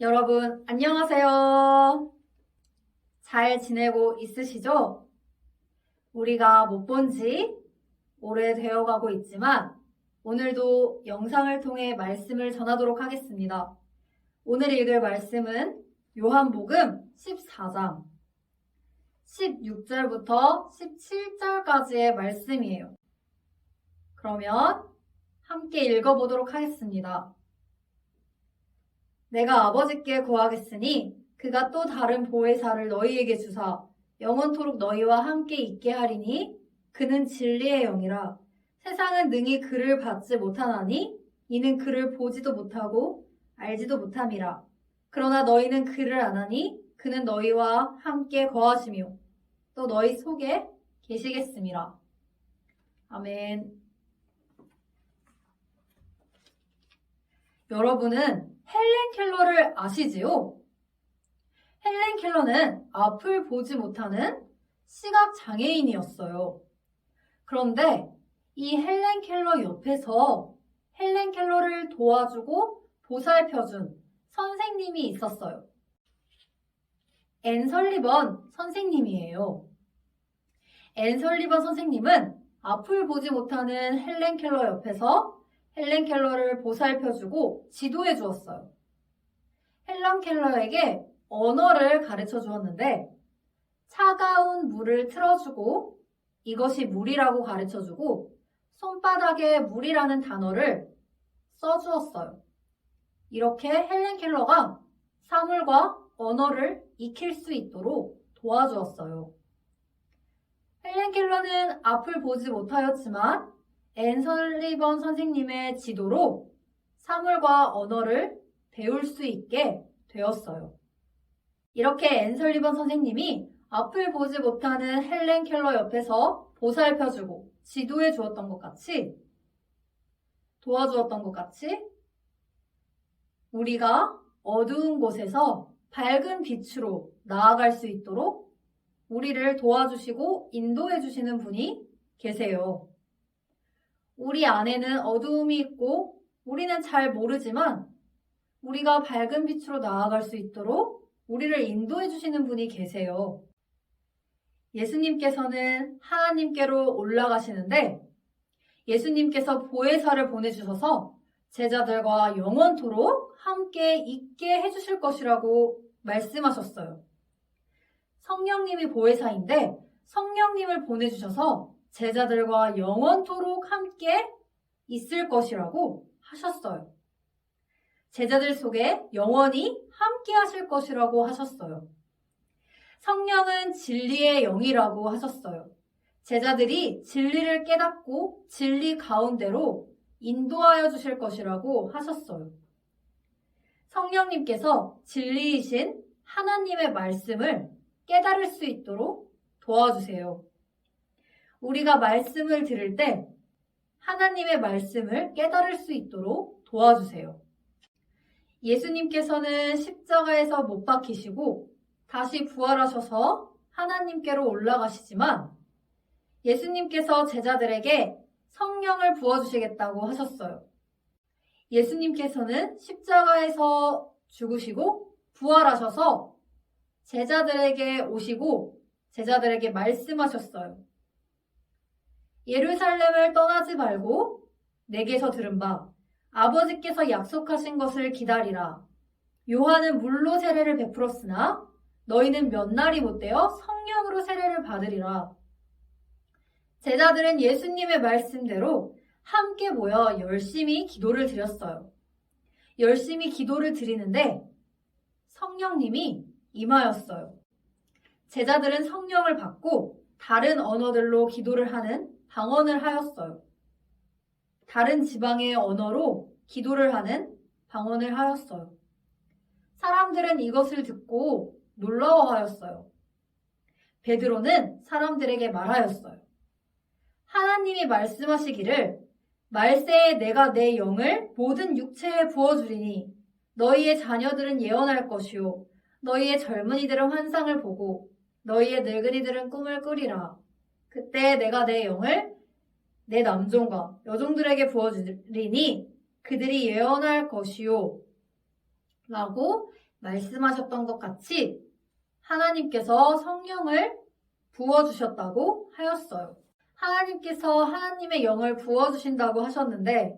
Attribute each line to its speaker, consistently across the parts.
Speaker 1: 여러분, 안녕하세요. 잘 지내고 있으시죠? 우리가 못 본 지 오래되어 가고 있지만 오늘도 영상을 통해 말씀을 전하도록 하겠습니다. 오늘 읽을 말씀은 요한복음 14장 16절부터 17절까지의 말씀이에요. 그러면 함께 읽어보도록 하겠습니다. 내가 아버지께 구하겠으니 그가 또 다른 보혜사를 너희에게 주사 영원토록 너희와 함께 있게 하리니 그는 진리의 영이라. 세상은 능히 그를 받지 못하나니 이는 그를 보지도 못하고 알지도 못함이라. 그러나 너희는 그를 아나니 그는 너희와 함께 거하시며 또 너희 속에 계시겠음이라. 아멘. 여러분은 헬렌 켈러를 아시지요? 헬렌 켈러는 앞을 보지 못하는 시각 장애인이었어요. 그런데 이 헬렌 켈러 옆에서 헬렌 켈러를 도와주고 보살펴준 선생님이 있었어요. 앤 설리번 선생님이에요. 앤 설리번 선생님은 앞을 보지 못하는 헬렌 켈러 옆에서 헬렌 켈러를 보살펴주고 지도해 주었어요. 헬렌 켈러에게 언어를 가르쳐 주었는데 차가운 물을 틀어주고 이것이 물이라고 가르쳐 주고 손바닥에 물이라는 단어를 써주었어요. 이렇게 헬렌 켈러가 사물과 언어를 익힐 수 있도록 도와주었어요. 헬렌 켈러는 앞을 보지 못하였지만 앤 설리번 선생님의 지도로 사물과 언어를 배울 수 있게 되었어요. 이렇게 앤 설리번 선생님이 앞을 보지 못하는 헬렌 켈러 옆에서 보살펴주고 지도해 주었던 것 같이 도와주었던 것 같이 우리가 어두운 곳에서 밝은 빛으로 나아갈 수 있도록 우리를 도와주시고 인도해 주시는 분이 계세요. 우리 안에는 어두움이 있고 우리는 잘 모르지만 우리가 밝은 빛으로 나아갈 수 있도록 우리를 인도해 주시는 분이 계세요. 예수님께서는 하나님께로 올라가시는데 예수님께서 보혜사를 보내주셔서 제자들과 영원토록 함께 있게 해주실 것이라고 말씀하셨어요. 성령님이 보혜사인데 성령님을 보내주셔서 제자들과 영원토록 함께 있을 것이라고 하셨어요. 제자들 속에 영원히 함께 하실 것이라고 하셨어요. 성령은 진리의 영이라고 하셨어요. 제자들이 진리를 깨닫고 진리 가운데로 인도하여 주실 것이라고 하셨어요. 성령님께서 진리이신 하나님의 말씀을 깨달을 수 있도록 도와주세요. 우리가 말씀을 들을 때 하나님의 말씀을 깨달을 수 있도록 도와주세요. 예수님께서는 십자가에서 못 박히시고 다시 부활하셔서 하나님께로 올라가시지만 예수님께서 제자들에게 성령을 부어주시겠다고 하셨어요. 예수님께서는 십자가에서 죽으시고 부활하셔서 제자들에게 오시고 제자들에게 말씀하셨어요. 예루살렘을 떠나지 말고 내게서 들은 바 아버지께서 약속하신 것을 기다리라. 요한은 물로 세례를 베풀었으나 너희는 몇 날이 못되어 성령으로 세례를 받으리라. 제자들은 예수님의 말씀대로 함께 모여 열심히 기도를 드렸어요. 열심히 기도를 드리는데 성령님이 임하였어요. 제자들은 성령을 받고 다른 언어들로 기도를 하는 방언을 하였어요. 다른 지방의 언어로 기도를 하는 방언을 하였어요. 사람들은 이것을 듣고 놀라워하였어요. 베드로는 사람들에게 말하였어요. 하나님이 말씀하시기를 말세에 내가 내 영을 모든 육체에 부어주리니 너희의 자녀들은 예언할 것이요 너희의 젊은이들은 환상을 보고 너희의 늙은이들은 꿈을 꾸리라. 그때 내가 내 영을 내 남종과 여종들에게 부어주리니 그들이 예언할 것이요 라고 말씀하셨던 것 같이 하나님께서 성령을 부어주셨다고 하였어요. 하나님께서 하나님의 영을 부어주신다고 하셨는데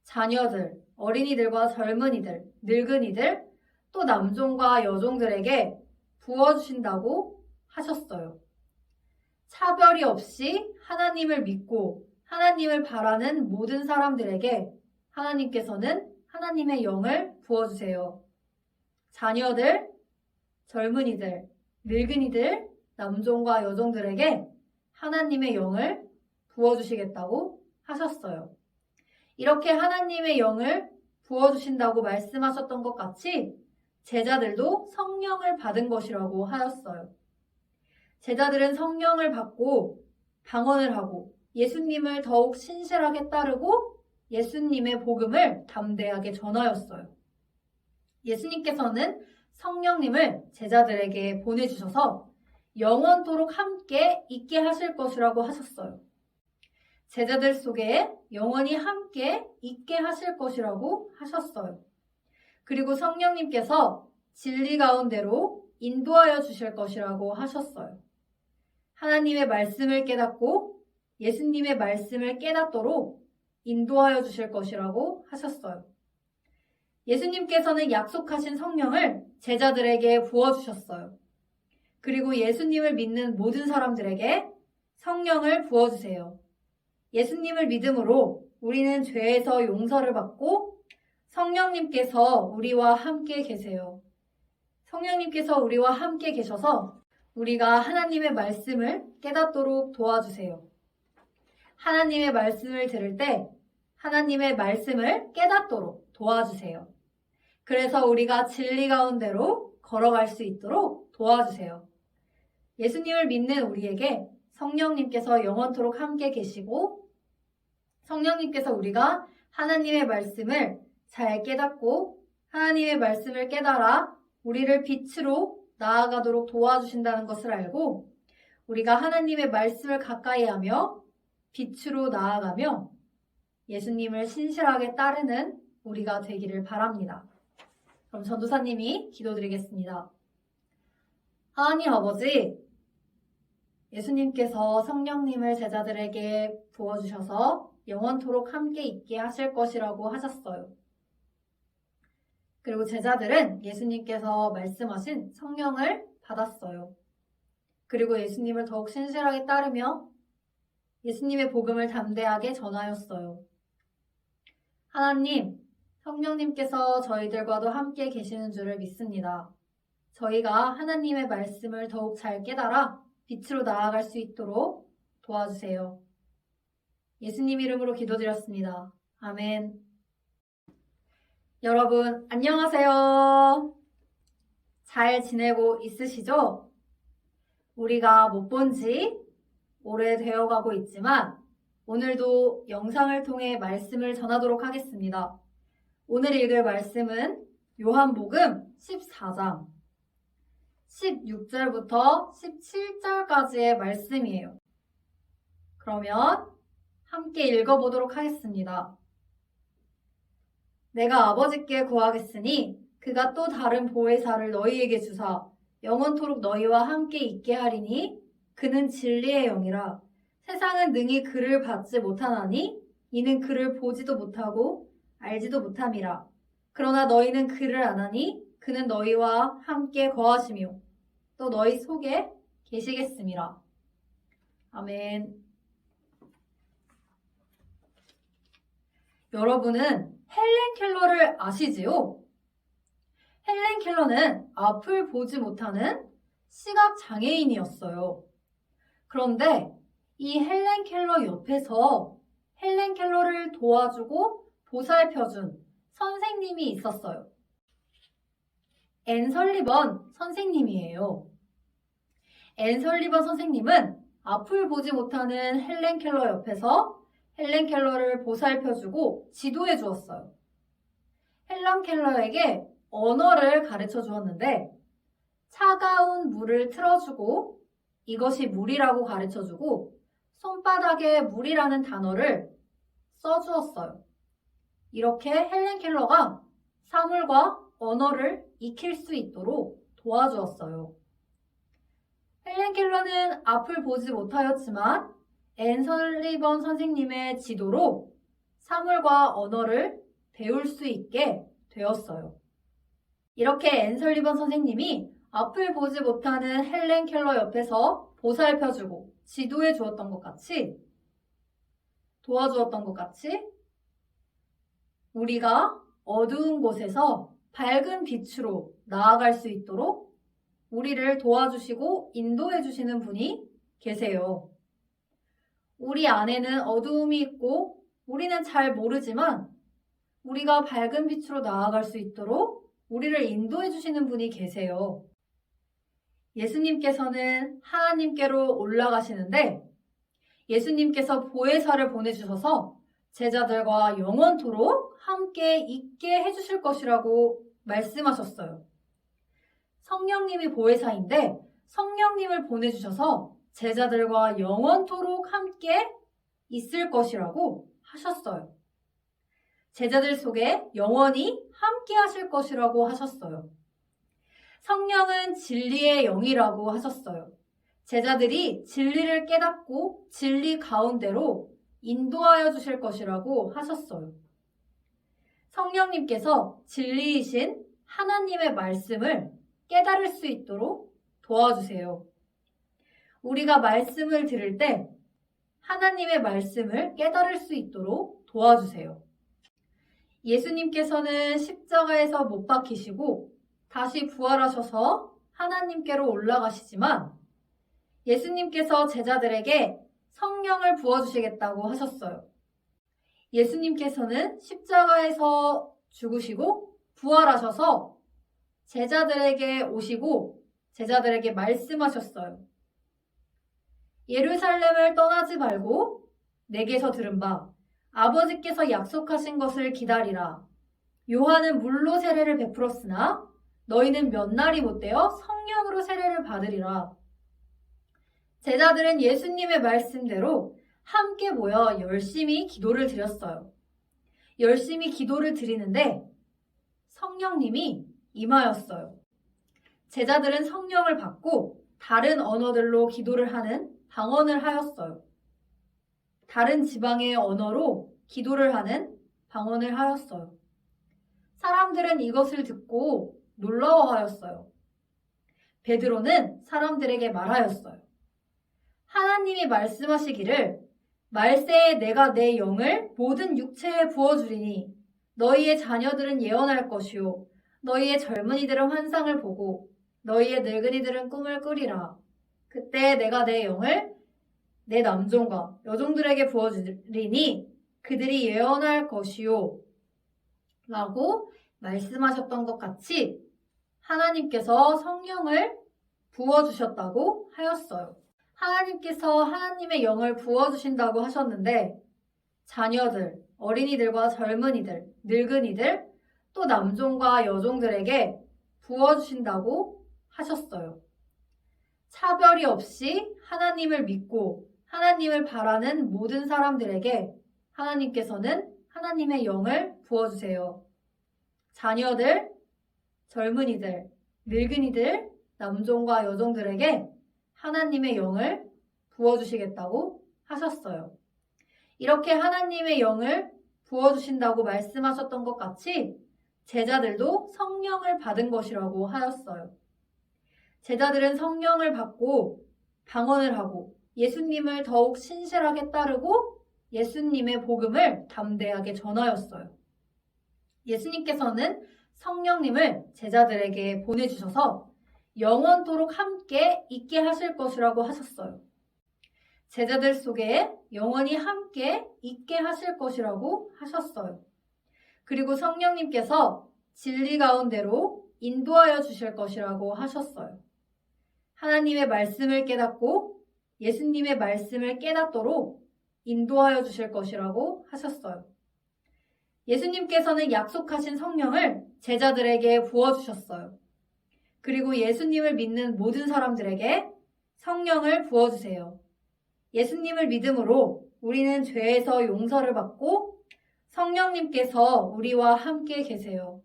Speaker 1: 자녀들, 어린이들과 젊은이들, 늙은이들, 또 남종과 여종들에게 부어주신다고 하셨어요. 차별이 없이 하나님을 믿고 하나님을 바라는 모든 사람들에게 하나님께서는 하나님의 영을 부어주세요. 자녀들, 젊은이들, 늙은이들, 남종과 여종들에게 하나님의 영을 부어주시겠다고 하셨어요. 이렇게 하나님의 영을 부어주신다고 말씀하셨던 것 같이 제자들도 성령을 받은 것이라고 하였어요. 제자들은 성령을 받고 방언을 하고 예수님을 더욱 신실하게 따르고 예수님의 복음을 담대하게 전하였어요. 예수님께서는 성령님을 제자들에게 보내주셔서 영원토록 함께 있게 하실 것이라고 하셨어요. 제자들 속에 영원히 함께 있게 하실 것이라고 하셨어요. 그리고 성령님께서 진리 가운데로 인도하여 주실 것이라고 하셨어요. 하나님의 말씀을 깨닫고 예수님의 말씀을 깨닫도록 인도하여 주실 것이라고 하셨어요. 예수님께서는 약속하신 성령을 제자들에게 부어주셨어요. 그리고 예수님을 믿는 모든 사람들에게 성령을 부어주세요. 예수님을 믿음으로 우리는 죄에서 용서를 받고 성령님께서 우리와 함께 계세요. 성령님께서 우리와 함께 계셔서 우리가 하나님의 말씀을 깨닫도록 도와주세요. 하나님의 말씀을 들을 때 하나님의 말씀을 깨닫도록 도와주세요. 그래서 우리가 진리 가운데로 걸어갈 수 있도록 도와주세요. 예수님을 믿는 우리에게 성령님께서 영원토록 함께 계시고 성령님께서 우리가 하나님의 말씀을 잘 깨닫고 하나님의 말씀을 깨달아 우리를 빛으로 나아가도록 도와주신다는 것을 알고 우리가 하나님의 말씀을 가까이 하며 빛으로 나아가며 예수님을 신실하게 따르는 우리가 되기를 바랍니다. 그럼 전도사님이 기도드리겠습니다. 하나님 아버지, 예수님께서 성령님을 제자들에게 부어주셔서 영원토록 함께 있게 하실 것이라고 하셨어요. 그리고 제자들은 예수님께서 말씀하신 성령을 받았어요. 그리고 예수님을 더욱 신실하게 따르며 예수님의 복음을 담대하게 전하였어요. 하나님, 성령님께서 저희들과도 함께 계시는 줄을 믿습니다. 저희가 하나님의 말씀을 더욱 잘 깨달아 빛으로 나아갈 수 있도록 도와주세요. 예수님 이름으로 기도드렸습니다. 아멘. 여러분, 안녕하세요. 잘 지내고 있으시죠? 우리가 못 본 지 오래되어 가고 있지만 오늘도 영상을 통해 말씀을 전하도록 하겠습니다. 오늘 읽을 말씀은 요한복음 14장 16절부터 17절까지의 말씀이에요. 그러면 함께 읽어보도록 하겠습니다. 내가 아버지께 구하겠으니 그가 또 다른 보혜사를 너희에게 주사 영원토록 너희와 함께 있게 하리니 그는 진리의 영이라. 세상은 능히 그를 받지 못하나니 이는 그를 보지도 못하고 알지도 못함이라. 그러나 너희는 그를 아나니 그는 너희와 함께 거하시며 또 너희 속에 계시겠음이라. 아멘. 여러분은 헬렌 켈러를 아시지요? 헬렌 켈러는 앞을 보지 못하는 시각 장애인이었어요. 그런데 이 헬렌 켈러 옆에서 헬렌 켈러를 도와주고 보살펴준 선생님이 있었어요. 앤 설리번 선생님이에요. 앤 설리번 선생님은 앞을 보지 못하는 헬렌 켈러 옆에서 헬렌 켈러를 보살펴주고 지도해 주었어요. 헬렌 켈러에게 언어를 가르쳐 주었는데 차가운 물을 틀어주고 이것이 물이라고 가르쳐 주고 손바닥에 물이라는 단어를 써주었어요. 이렇게 헬렌 켈러가 사물과 언어를 익힐 수 있도록 도와주었어요. 헬렌 켈러는 앞을 보지 못하였지만 앤 설리번 선생님의 지도로 사물과 언어를 배울 수 있게 되었어요. 이렇게 앤 설리번 선생님이 앞을 보지 못하는 헬렌 켈러 옆에서 보살펴주고 지도해 주었던 것 같이, 도와주었던 것 같이 우리가 어두운 곳에서 밝은 빛으로 나아갈 수 있도록 우리를 도와주시고 인도해 주시는 분이 계세요. 우리 안에는 어두움이 있고 우리는 잘 모르지만 우리가 밝은 빛으로 나아갈 수 있도록 우리를 인도해 주시는 분이 계세요. 예수님께서는 하나님께로 올라가시는데 예수님께서 보혜사를 보내주셔서 제자들과 영원토록 함께 있게 해주실 것이라고 말씀하셨어요. 성령님이 보혜사인데 성령님을 보내주셔서 제자들과 영원토록 함께 있을 것이라고 하셨어요. 제자들 속에 영원히 함께 하실 것이라고 하셨어요. 성령은 진리의 영이라고 하셨어요. 제자들이 진리를 깨닫고 진리 가운데로 인도하여 주실 것이라고 하셨어요. 성령님께서 진리이신 하나님의 말씀을 깨달을 수 있도록 도와주세요. 우리가 말씀을 들을 때 하나님의 말씀을 깨달을 수 있도록 도와주세요. 예수님께서는 십자가에서 못 박히시고 다시 부활하셔서 하나님께로 올라가시지만 예수님께서 제자들에게 성령을 부어주시겠다고 하셨어요. 예수님께서는 십자가에서 죽으시고 부활하셔서 제자들에게 오시고 제자들에게 말씀하셨어요. 예루살렘을 떠나지 말고 내게서 들은 바 아버지께서 약속하신 것을 기다리라. 요한은 물로 세례를 베풀었으나 너희는 몇 날이 못되어 성령으로 세례를 받으리라. 제자들은 예수님의 말씀대로 함께 모여 열심히 기도를 드렸어요. 열심히 기도를 드리는데 성령님이 임하였어요. 제자들은 성령을 받고 다른 언어들로 기도를 하는 방언을 하였어요. 다른 지방의 언어로 기도를 하는 방언을 하였어요. 사람들은 이것을 듣고 놀라워하였어요. 베드로는 사람들에게 말하였어요. 하나님이 말씀하시기를 말세에 내가 내 영을 모든 육체에 부어주리니 너희의 자녀들은 예언할 것이요 너희의 젊은이들은 환상을 보고 너희의 늙은이들은 꿈을 꾸리라. 그때 내가 내 영을 내 남종과 여종들에게 부어주리니 그들이 예언할 것이요 라고 말씀하셨던 것 같이 하나님께서 성령을 부어주셨다고 하였어요. 하나님께서 하나님의 영을 부어주신다고 하셨는데 자녀들, 어린이들과 젊은이들, 늙은이들, 또 남종과 여종들에게 부어주신다고 하셨어요. 차별이 없이 하나님을 믿고 하나님을 바라는 모든 사람들에게 하나님께서는 하나님의 영을 부어주세요. 자녀들, 젊은이들, 늙은이들, 남종과 여종들에게 하나님의 영을 부어주시겠다고 하셨어요. 이렇게 하나님의 영을 부어주신다고 말씀하셨던 것 같이 제자들도 성령을 받은 것이라고 하였어요. 제자들은 성령을 받고 방언을 하고 예수님을 더욱 신실하게 따르고 예수님의 복음을 담대하게 전하였어요. 예수님께서는 성령님을 제자들에게 보내주셔서 영원토록 함께 있게 하실 것이라고 하셨어요. 제자들 속에 영원히 함께 있게 하실 것이라고 하셨어요. 그리고 성령님께서 진리 가운데로 인도하여 주실 것이라고 하셨어요. 하나님의 말씀을 깨닫고 예수님의 말씀을 깨닫도록 인도하여 주실 것이라고 하셨어요. 예수님께서는 약속하신 성령을 제자들에게 부어주셨어요. 그리고 예수님을 믿는 모든 사람들에게 성령을 부어주세요. 예수님을 믿음으로 우리는 죄에서 용서를 받고 성령님께서 우리와 함께 계세요.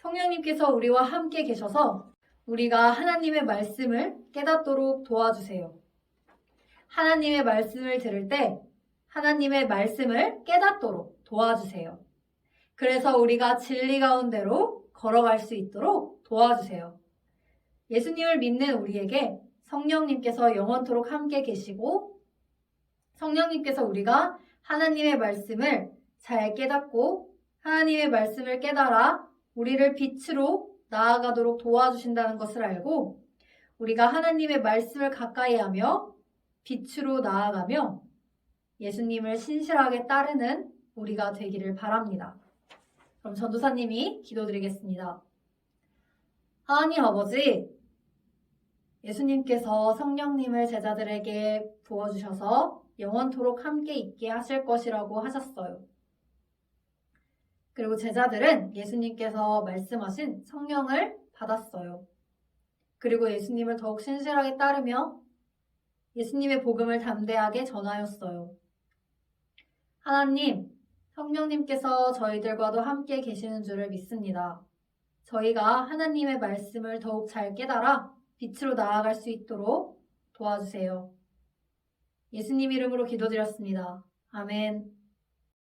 Speaker 1: 성령님께서 우리와 함께 계셔서 우리가 하나님의 말씀을 깨닫도록 도와주세요. 하나님의 말씀을 들을 때 하나님의 말씀을 깨닫도록 도와주세요. 그래서 우리가 진리 가운데로 걸어갈 수 있도록 도와주세요. 예수님을 믿는 우리에게 성령님께서 영원토록 함께 계시고 성령님께서 우리가 하나님의 말씀을 잘 깨닫고 하나님의 말씀을 깨달아 우리를 빛으로 나아가도록 도와주신다는 것을 알고 우리가 하나님의 말씀을 가까이 하며 빛으로 나아가며 예수님을 신실하게 따르는 우리가 되기를 바랍니다. 그럼 전도사님이 기도드리겠습니다. 하나님 아버지, 예수님께서 성령님을 제자들에게 부어주셔서 영원토록 함께 있게 하실 것이라고 하셨어요. 그리고 제자들은 예수님께서 말씀하신 성령을 받았어요. 그리고 예수님을 더욱 신실하게 따르며 예수님의 복음을 담대하게 전하였어요. 하나님, 성령님께서 저희들과도 함께 계시는 줄을 믿습니다. 저희가 하나님의 말씀을 더욱 잘 깨달아 빛으로 나아갈 수 있도록 도와주세요. 예수님 이름으로 기도드렸습니다. 아멘.